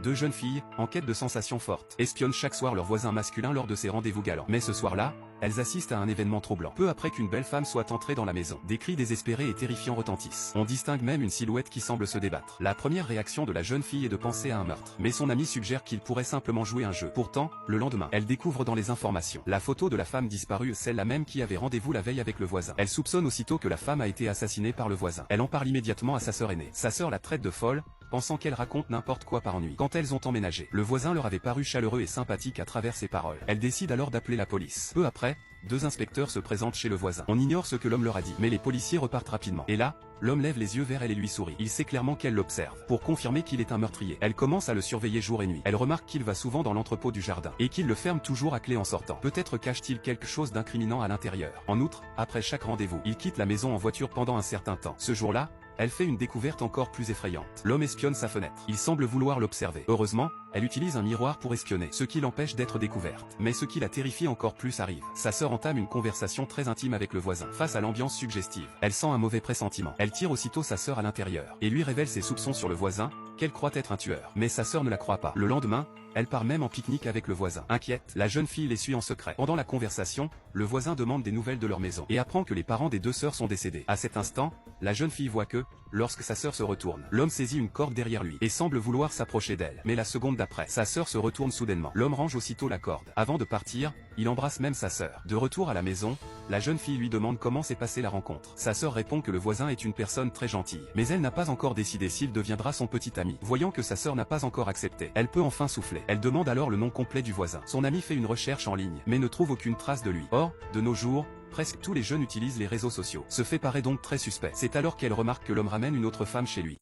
Deux jeunes filles, en quête de sensations fortes, espionnent chaque soir leur voisin masculin lors de ces rendez-vous galants. Mais ce soir-là, elles assistent à un événement troublant. Peu après qu'une belle femme soit entrée dans la maison, des cris désespérés et terrifiants retentissent. On distingue même une silhouette qui semble se débattre. La première réaction de la jeune fille est de penser à un meurtre. Mais son ami suggère qu'il pourrait simplement jouer un jeu. Pourtant, le lendemain, elle découvre dans les informations la photo de la femme disparue, celle-là même qui avait rendez-vous la veille avec le voisin. Elle soupçonne aussitôt que la femme a été assassinée par le voisin. Elle en parle immédiatement à sa sœur aînée. Sa sœur la traite de folle, pensant qu'elle raconte n'importe quoi par ennui. Quand elles ont emménagé, le voisin leur avait paru chaleureux et sympathique à travers ses paroles. Elle décide alors d'appeler la police. Peu après, deux inspecteurs se présentent chez le voisin. On ignore ce que l'homme leur a dit, mais les policiers repartent rapidement. Et là, l'homme lève les yeux vers elle et lui sourit. Il sait clairement qu'elle l'observe. Pour confirmer qu'il est un meurtrier, elle commence à le surveiller jour et nuit. Elle remarque qu'il va souvent dans l'entrepôt du jardin, et qu'il le ferme toujours à clé en sortant. Peut-être cache-t-il quelque chose d'incriminant à l'intérieur. En outre, après chaque rendez-vous, il quitte la maison en voiture pendant un certain temps. Ce jour-là, elle fait une découverte encore plus effrayante. L'homme espionne sa fenêtre. Il semble vouloir l'observer. Heureusement, elle utilise un miroir pour espionner, ce qui l'empêche d'être découverte. Mais ce qui la terrifie encore plus arrive. Sa sœur entame une conversation très intime avec le voisin. Face à l'ambiance suggestive, elle sent un mauvais pressentiment. Elle tire aussitôt sa sœur à l'intérieur, et lui révèle ses soupçons sur le voisin, qu'elle croit être un tueur. Mais sa sœur ne la croit pas. Le lendemain, elle part même en pique-nique avec le voisin. Inquiète, la jeune fille les suit en secret. Pendant la conversation, le voisin demande des nouvelles de leur maison, et apprend que les parents des deux sœurs sont décédés. À cet instant, la jeune fille voit que, lorsque sa sœur se retourne, l'homme saisit une corde derrière lui, et semble vouloir s'approcher d'elle. Mais la seconde d'après, sa sœur se retourne soudainement. L'homme range aussitôt la corde. Avant de partir, il embrasse même sa sœur. De retour à la maison, la jeune fille lui demande comment s'est passée la rencontre. Sa sœur répond que le voisin est une personne très gentille, mais elle n'a pas encore décidé s'il deviendra son petit ami. Voyant que sa sœur n'a pas encore accepté, elle peut enfin souffler. Elle demande alors le nom complet du voisin. Son ami fait une recherche en ligne, mais ne trouve aucune trace de lui. Or, de nos jours, presque tous les jeunes utilisent les réseaux sociaux. Ce fait paraît donc très suspect. C'est alors qu'elle remarque que l'homme ramène une autre femme chez lui.